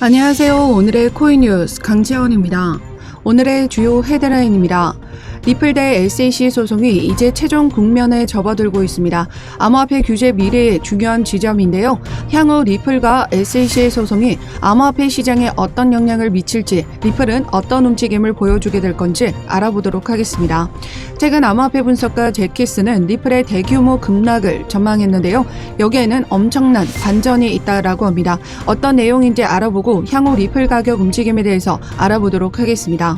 안녕하세요. 오늘의 코인 뉴스 강채원입니다. 오늘의 주요 헤드라인입니다. 리플 대 SEC 소송이 이제 최종 국면에 접어들고 있습니다. 암호화폐 규제 미래의 중요한 지점인데요. 향후 리플과 SEC의 소송이 암호화폐 시장에 어떤 영향을 미칠지, 리플은 어떤 움직임을 보여주게 될 건지 알아보도록 하겠습니다. 최근 암호화폐 분석가 제키스는 리플의 대규모 급락을 전망했는데요. 여기에는 엄청난 반전이 있다라고 합니다. 어떤 내용인지 알아보고 향후 리플 가격 움직임에 대해서 알아보도록 하겠습니다.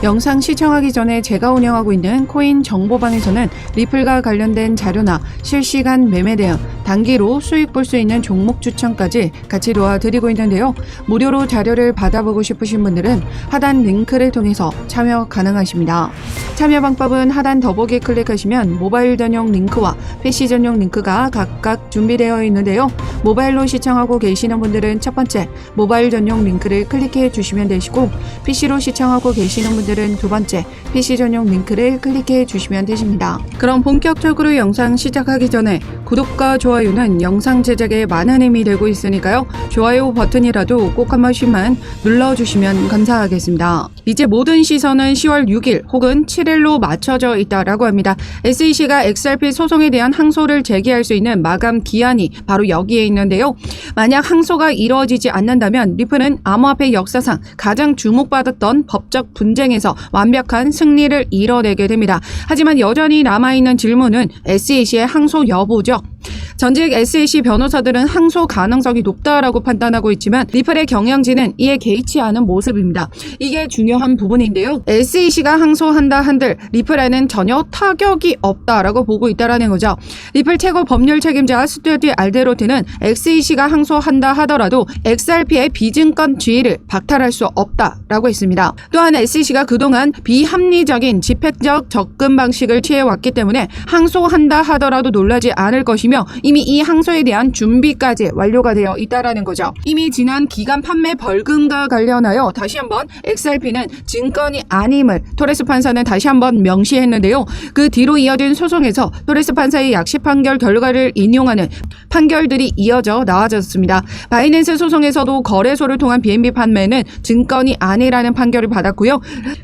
영상 시청하기 전에 제가 운영하고 있는 코인 정보방에서는 리플과 관련된 자료나 실시간 매매 대응, 단기로 수익 볼 수 있는 종목 추천까지 같이 도와드리고 있는데요. 무료로 자료를 받아보고 싶으신 분들은 하단 링크를 통해서 참여 가능하십니다. 참여 방법은 하단 더보기 클릭하시면 모바일 전용 링크와 PC 전용 링크가 각각 준비되어 있는데요. 모바일로 시청하고 계시는 분들은 첫 번째 모바일 전용 링크를 클릭해 주시면 되시고, PC로 시청하고 계시는 분들은 두 번째 PC 전용 링크를 클릭해 주시면 되십니다. 그럼 본격적으로 영상 시작하기 전에 구독과 좋아요는 영상 제작에 많은 힘이 되고 있으니까요. 좋아요 버튼이라도 꼭 한 번씩만 눌러주시면 감사하겠습니다. 이제 모든 시선은 10월 6일 혹은 7일로 맞춰져 있다라고 합니다. SEC가 XRP 소송에 대한 항소를 제기할 수 있는 마감 기한이 바로 여기에 있는데요. 만약 항소가 이루어지지 않는다면 리플은 암호화폐 역사상 가장 주목받았던 법적 분쟁에서 완벽한 승리를 이뤄내게 됩니다. 하지만 여전히 남아있는 질문은 SEC의 항소 여부죠. 전직 SEC 변호사들은 항소 가능성이 높다라고 판단하고 있지만 리플의 경영진은 이에 개의치 않은 모습입니다. 이게 중요한 부분인데요. SEC가 항소한다 한들 리플에는 전혀 타격이 없다라고 보고 있다라는 거죠. 리플 최고 법률 책임자 스튜어트 알데로티는 SEC가 항소한다 하더라도 XRP의 비증권 지위를 박탈할 수 없다라고 했습니다. 또한 SEC가 그동안 비합리적인 집행적 접근 방식을 취해왔기 때문에 항소한다 하더라도 놀라지 않을 것이며 이미 이 항소에 대한 준비까지 완료가 되어 있다라는 거죠. 이미 지난 기간 판매 벌금과 관련하여 다시 한번 XRP는 증권이 아님을 토레스 판사는 다시 한번 명시했는데요. 그 뒤로 이어진 소송에서 토레스 판사의 약식 판결 결과를 인용하는 판결들이 이어져 나와졌습니다. 바이낸스 소송에서도 거래소를 통한 BNB 판매는 증권이 아니라는 판결을 받았고요.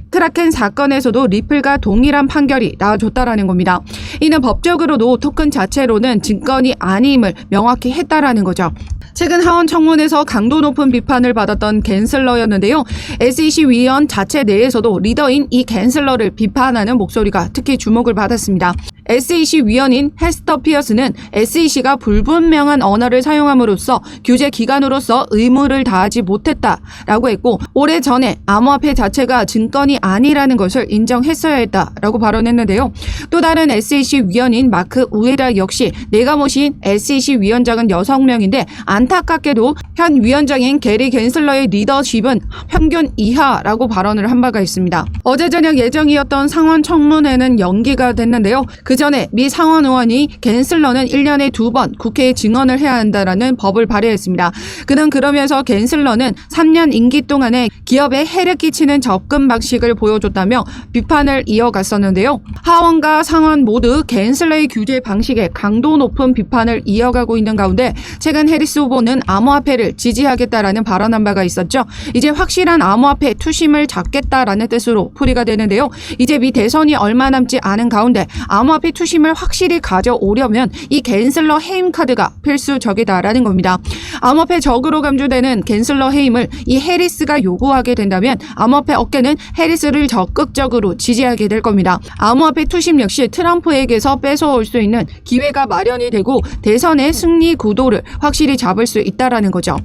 크라켄 사건에서도 리플과 동일한 판결이 나와줬다라는 겁니다. 이는 법적으로도 토큰 자체로는 증권이 아님을 명확히 했다라는 거죠. 최근 하원 청문회에서 강도 높은 비판을 받았던 갠슬러였는데요. SEC 위원 자체 내에서도 리더인 이 갠슬러를 비판하는 목소리가 특히 주목을 받았습니다. SEC 위원인 헤스터 피어스는 SEC가 불분명한 언어를 사용함으로써 규제 기관으로서 의무를 다하지 못했다라고 했고, 오래전에 암호화폐 자체가 증권이 아니라는 것을 인정했어야 했다라고 발언했는데요. 또 다른 SEC 위원인 마크 우에다 역시 내가 모신 SEC 위원장은 6명인데 안타깝게도 현 위원장인 게리 갠슬러의 리더십은 평균 이하라고 발언을 한 바가 있습니다. 어제 저녁 예정이었던 상원 청문회는 연기가 됐는데요. 그 전에 미 상원 의원이 갠슬러는 1년에 2번 국회에 증언을 해야 한다라는 법을 발의했습니다. 그는 그러면서 갠슬러는 3년 임기 동안에 기업에 해를 끼치는 접근 방식을 보여줬다며 비판을 이어갔었는데요. 하원과 상원 모두 갠슬러의 규제 방식에 강도 높은 비판을 이어가고 있는 가운데 최근 해리스 후보는 암호화폐를 지지하겠다라는 발언한 바가 있었죠. 이제 확실한 암호화폐 투심을 잡겠다라는 뜻으로 풀이가 되는데요. 이제 미 대선이 얼마 남지 않은 가운데 암호화폐 투심을 확실히 가져오려면 이 갠슬러 해임 카드가 필수적이다라는 겁니다. 암호화폐 적으로 감주되는 갠슬러 해임을 이 해리스가 요구하게 된다면 암호화폐 업계는 해리스를 적극적으로 지지하게 될 겁니다. 암호화폐 투심 역시 트럼프에게서 뺏어올 수 있는 기회가 마련이 되고 대선의 승리 구도를 확실히 잡을 수 있다라는 거죠.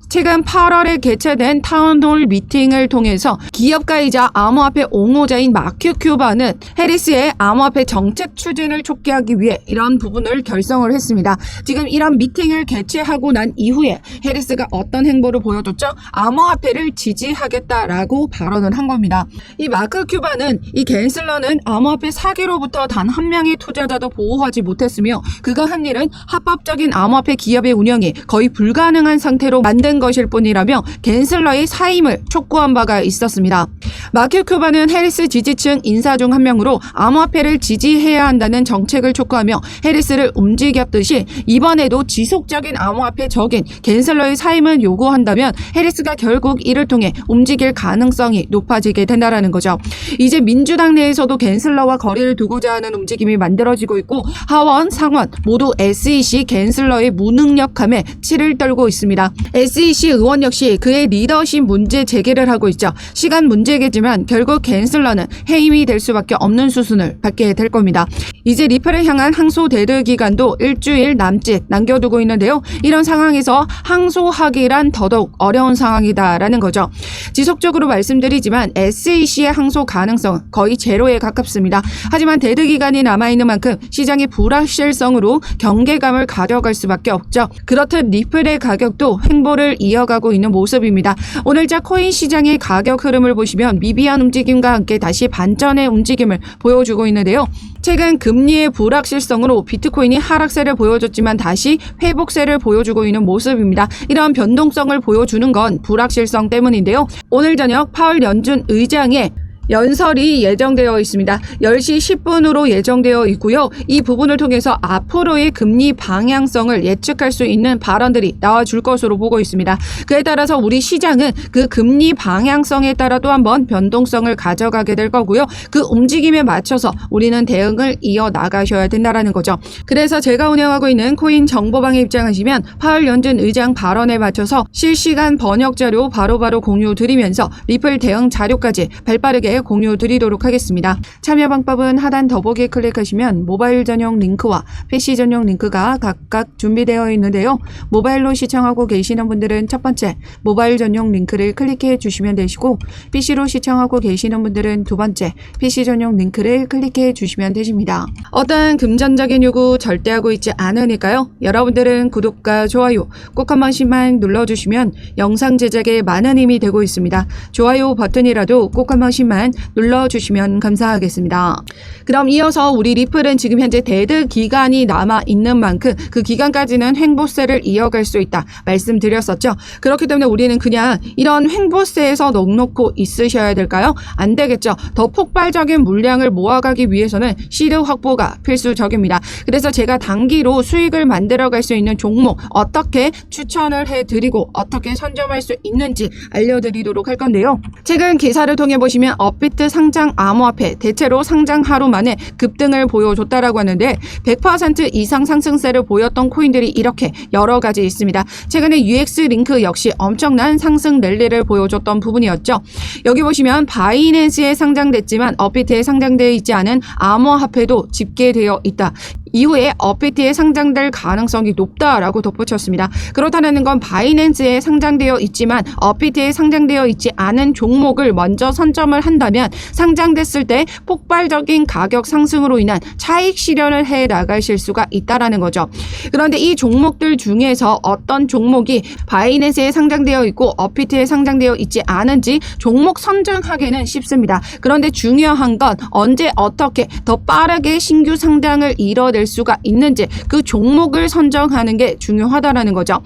최근 8월에 개최된 타운홀 미팅을 통해서 기업가이자 암호화폐 옹호자인 마크 큐바는 해리스의 암호화폐 정책 추진을 촉구하기 위해 이런 부분을 결성을 했습니다. 지금 이런 미팅을 개최하고 난 이후에 해리스가 어떤 행보를 보여줬죠? 암호화폐를 지지하겠다라고 발언을 한 겁니다. 이 마크 큐바는 이 갠슬러는 암호화폐 사기로부터 단 한 명의 투자자도 보호하지 못했으며 그가 한 일은 합법적인 암호화폐 기업의 운영이 거의 거의 불가능한 상태로 만든 것일 뿐이라며 갠슬러의 사임을 촉구한 바가 있었습니다. 마크 큐바는 해리스 지지층 인사 중 한 명으로 암호화폐를 지지해야 한다는 정책을 촉구하며 해리스를 움직였듯이 이번에도 지속적인 암호화폐 적인 갠슬러의 사임을 요구한다면 해리스가 결국 이를 통해 움직일 가능성이 높아지게 된다는 거죠. 이제 민주당 내에서도 갠슬러와 거리를 두고자 하는 움직임이 만들어지고 있고 하원, 상원 모두 SEC 갠슬러의 무능력함에 치를 떨고 있습니다. SEC 의원 역시 그의 리더십 문제 제기를 하고 있죠. 시간 문제겠지만 결국 갠슬러는 해임이 될 수밖에 없는 수순을 밟게 될 겁니다. 이제 리플을 향한 항소 대드 기간도 일주일 남짓 남겨두고 있는데요. 이런 상황에서 항소하기란 더더욱 어려운 상황이다라는 거죠. 지속적으로 말씀드리지만 SEC의 항소 가능성은 거의 제로에 가깝습니다. 하지만 대드 기간이 남아있는 만큼 시장의 불확실성으로 경계감을 가져갈 수밖에 없죠. 그렇듯 리플의 가격도 횡보를 이어가고 있는 모습입니다. 오늘자 코인 시장의 가격 흐름을 보시면 미비한 움직임과 함께 다시 반전의 움직임을 보여주고 있는데요. 최근 금리의 불확실성으로 비트코인이 하락세를 보여줬지만 다시 회복세를 보여주고 있는 모습입니다. 이러한 변동성을 보여주는 건 불확실성 때문인데요. 오늘 저녁 파월 연준 의장의 연설이 예정되어 있습니다. 10시 10분으로 예정되어 있고요. 이 부분을 통해서 앞으로의 금리 방향성을 예측할 수 있는 발언들이 나와줄 것으로 보고 있습니다. 그에 따라서 우리 시장은 그 금리 방향성에 따라 또 한번 변동성을 가져가게 될 거고요. 그 움직임에 맞춰서 우리는 대응을 이어나가셔야 된다는 거죠. 그래서 제가 운영하고 있는 코인 정보방에 입장하시면 파월 연준 의장 발언에 맞춰서 실시간 번역 자료 바로바로 공유 드리면서 리플 대응 자료까지 발빠르게 공유 드리도록 하겠습니다. 참여 방법은 하단 더보기에 클릭하시면 모바일 전용 링크와 PC 전용 링크가 각각 준비되어 있는데요. 모바일로 시청하고 계시는 분들은 첫 번째 모바일 전용 링크를 클릭해 주시면 되시고 PC로 시청하고 계시는 분들은 두 번째 PC 전용 링크를 클릭해 주시면 되십니다. 어떤 금전적인 요구 절대 하고 있지 않으니까요. 여러분들은 구독과 좋아요 꼭 한 번씩만 눌러주시면 영상 제작에 많은 힘이 되고 있습니다. 좋아요 버튼이라도 꼭 한 번씩만 눌러주시면 감사하겠습니다. 그럼 이어서 우리 리플은 지금 현재 대드 기간이 남아 있는 만큼 그 기간까지는 횡보세를 이어갈 수 있다 말씀드렸었죠. 그렇기 때문에 우리는 그냥 이런 횡보세에서 넉놓고 있으셔야 될까요? 안 되겠죠. 더 폭발적인 물량을 모아가기 위해서는 시드 확보가 필수적입니다. 그래서 제가 단기로 수익을 만들어갈 수 있는 종목 어떻게 추천을 해드리고 어떻게 선점할 수 있는지 알려드리도록 할 건데요. 최근 기사를 통해 보시면 업비트 상장 암호화폐 대체로 상장 하루 만에 급등을 보여줬다라고 하는데 100% 이상 상승세를 보였던 코인들이 이렇게 여러 가지 있습니다. 최근에 UX링크 역시 엄청난 상승 랠리를 보여줬던 부분이었죠. 여기 보시면 바이낸스에 상장됐지만 업비트에 상장되어 있지 않은 암호화폐도 집계되어 있다. 이후에 업비트에 상장될 가능성이 높다라고 덧붙였습니다. 그렇다는 건 바이낸스에 상장되어 있지만 업비트에 상장되어 있지 않은 종목을 먼저 선점을 한다면 상장됐을 때 폭발적인 가격 상승으로 인한 차익 실현을 해 나가실 수가 있다라는 거죠. 그런데 이 종목들 중에서 어떤 종목이 바이낸스에 상장되어 있고 업비트에 상장되어 있지 않은지 종목 선정하기는 쉽습니다. 그런데 중요한 건 언제 어떻게 더 빠르게 신규 상장을 이뤄낼 수가 있는지 그 종목을 선정하는 게 중요하다라는 거죠.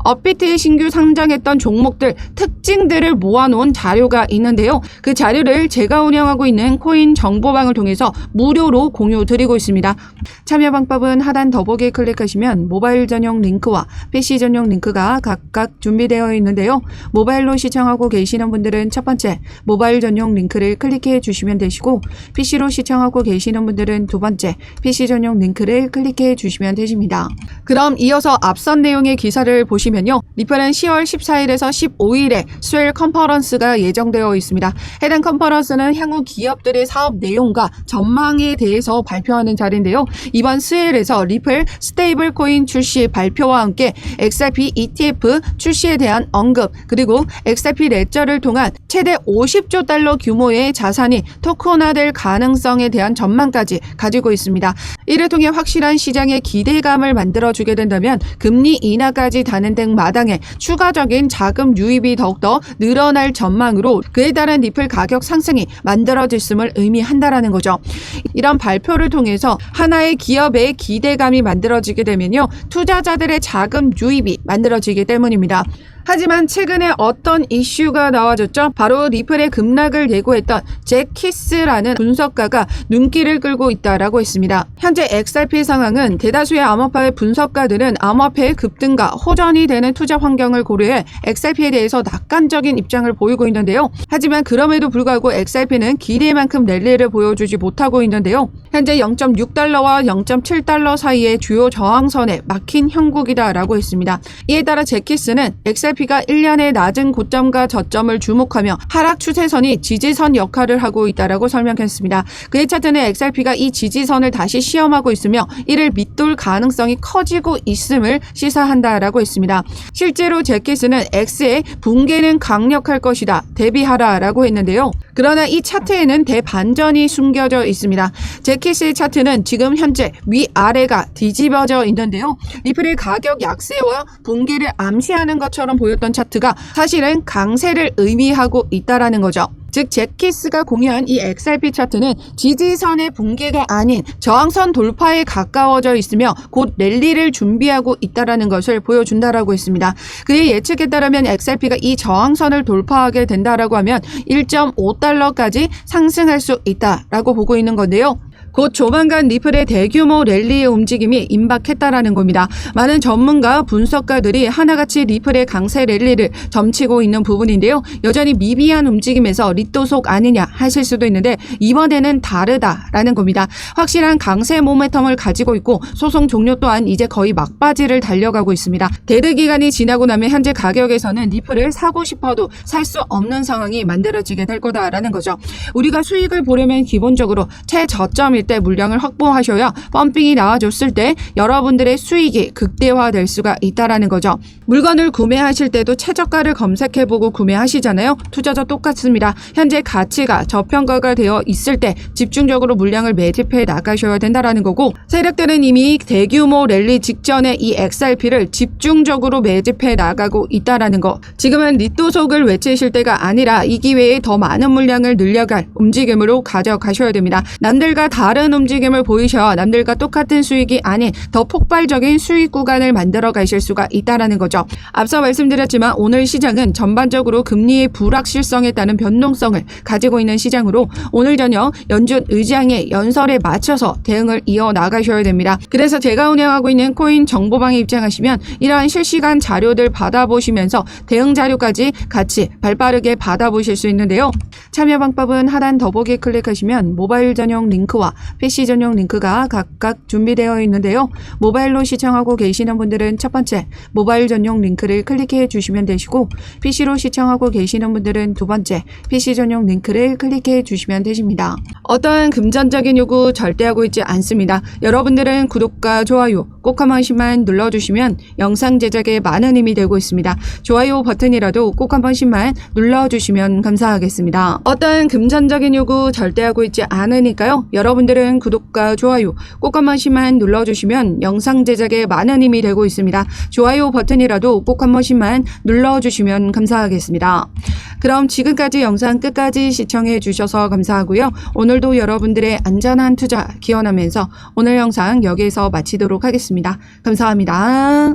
업비트에 신규 상장했던 종목들 특징들을 모아놓은 자료가 있는데요. 그 자료를 제가 운영하고 있는 코인 정보방을 통해서 무료로 공유 드리고 있습니다. 참여 방법은 하단 더보기에 클릭하시면 모바일 전용 링크와 PC 전용 링크가 각각 준비되어 있는데요. 모바일로 시청하고 계시는 분들은 첫 번째 모바일 전용 링크를 클릭해 주시면 되시고 PC로 시청하고 계시는 분들은 두 번째 PC 전용 링크를 클릭해 주시면 되십니다. 그럼 이어서 앞선 내용의 기사를 보시면요. 리플은 10월 14일에서 15일에 스웰 컨퍼런스가 예정되어 있습니다. 해당 컨퍼런스는 향후 기업들의 사업 내용과 전망에 대해서 발표하는 자리인데요. 이번 스웰에서 리플 스테이블 코인 출시 발표와 함께 XRP ETF 출시에 대한 언급 그리고 XRP 레저를 통한 최대 50조 달러 규모의 자산이 토큰화될 가능성에 대한 전망까지 가지고 있습니다. 이를 통해 확실한 시장의 기대감을 만들어주게 된다면 금리 인하까지 단행된 마당에 추가적인 자금 유입이 더욱더 더 늘어날 전망으로 그에 따른 리플 가격 상승이 만들어졌음을 의미한다라는 거죠. 이런 발표를 통해서 하나의 기업의 기대감이 만들어지게 되면요, 투자자들의 자금 유입이 만들어지기 때문입니다. 하지만 최근에 어떤 이슈가 나와졌죠? 바로 리플의 급락을 예고했던 잭 키스라는 분석가가 눈길을 끌고 있다라고 했습니다. 현재 XRP 상황은 대다수의 암호화폐 분석가들은 암호화폐의 급등과 호전이 되는 투자 환경을 고려해 XRP에 대해서 낙관적인 입장을 보이고 있는데요. 하지만 그럼에도 불구하고 XRP는 기대만큼 랠리를 보여주지 못하고 있는데요. 현재 0.6달러와 0.7달러 사이의 주요 저항선에 막힌 형국이다라고 했습니다. 이에 따라 잭 키스는 XRP가 1년의 낮은 고점과 저점을 주목하며 하락 추세선이 지지선 역할을 하고 있다라고 설명했습니다. 그의 차트는 XRP가 이 지지선을 다시 시험하고 있으며 이를 밑돌 가능성이 커지고 있음을 시사한다라고 했습니다. 실제로 잭키스는 X의 붕괴는 강력할 것이다, 대비하라라고 했는데요. 그러나 이 차트에는 대반전이 숨겨져 있습니다. 잭키스의 차트는 지금 현재 위아래가 뒤집어져 있는데요. 리플의 가격 약세와 붕괴를 암시하는 것처럼 보였던 차트가 사실은 강세를 의미하고 있다라는 거죠. 즉 잭키스가 공유한 이 XRP 차트는 지지선의 붕괴가 아닌 저항선 돌파에 가까워져 있으며 곧 랠리를 준비하고 있다라는 것을 보여준다라고 했습니다. 그의 예측에 따르면 XRP가 이 저항선을 돌파하게 된다라고 하면 1.5달러까지 상승할 수 있다라고 보고 있는 건데요. 곧 조만간 리플의 대규모 랠리의 움직임이 임박했다라는 겁니다. 많은 전문가, 분석가들이 하나같이 리플의 강세 랠리를 점치고 있는 부분인데요. 여전히 미비한 움직임에서 리또속 아니냐 하실 수도 있는데 이번에는 다르다라는 겁니다. 확실한 강세 모멘텀을 가지고 있고 소송 종료 또한 이제 거의 막바지를 달려가고 있습니다. 대드 기간이 지나고 나면 현재 가격에서는 리플을 사고 싶어도 살 수 없는 상황이 만들어지게 될 거다라는 거죠. 우리가 수익을 보려면 기본적으로 최저점일 때 물량을 확보하셔야 펌핑이 나와줬을 때 여러분들의 수익이 극대화될 수가 있다라는 거죠. 물건을 구매하실 때도 최저가를 검색해보고 구매하시잖아요. 투자자 똑같습니다. 현재 가치가 저평가가 되어 있을 때 집중적으로 물량을 매집해 나가셔야 된다라는 거고, 세력들은 이미 대규모 랠리 직전에 이 XRP를 집중적으로 매집해 나가고 있다라는 거. 지금은 리또속을 외치실 때가 아니라 이 기회에 더 많은 물량을 늘려갈 움직임으로 가져가셔야 됩니다. 남들과 다른 움직임을 보이셔야 남들과 똑같은 수익이 아닌 더 폭발적인 수익 구간을 만들어 가실 수가 있다라는 거죠. 앞서 말씀드렸지만 오늘 시장은 전반적으로 금리의 불확실성에 따른 변동성을 가지고 있는 시장으로 오늘 저녁 연준 의장의 연설에 맞춰서 대응을 이어나가셔야 됩니다. 그래서 제가 운영하고 있는 코인 정보방에 입장하시면 이러한 실시간 자료들 받아보시면서 대응 자료까지 같이 발빠르게 받아보실 수 있는데요. 참여 방법은 하단 더보기 클릭하시면 모바일 전용 링크와 PC 전용 링크가 각각 준비되어 있는데요. 모바일로 시청하고 계시는 분들은 첫 번째 모바일 전용 링크를 클릭해 주시면 되시고, PC로 시청하고 계시는 분들은 두 번째 PC 전용 링크를 클릭해 주시면 되십니다. 어떠한 금전적인 요구 절대 하고 있지 않습니다. 여러분들은 구독과 좋아요 꼭 한 번씩만 눌러주시면 영상 제작에 많은 힘이 되고 있습니다. 좋아요 버튼이라도 꼭 한 번씩만 눌러주시면 감사하겠습니다. 어떠한 금전적인 요구 절대 하고 있지 않으니까요. 여러분들은 구독과 좋아요 꼭 한 번씩만 눌러주시면 영상 제작에 많은 힘이 되고 있습니다. 좋아요 버튼이라도 꼭 한 번씩만 눌러주시면 감사하겠습니다. 그럼 지금까지 영상 끝까지 시청해 주셔서 감사하고요. 오늘도 여러분들의 안전한 투자 기원하면서 오늘 영상 여기에서 마치도록 하겠습니다. 감사합니다.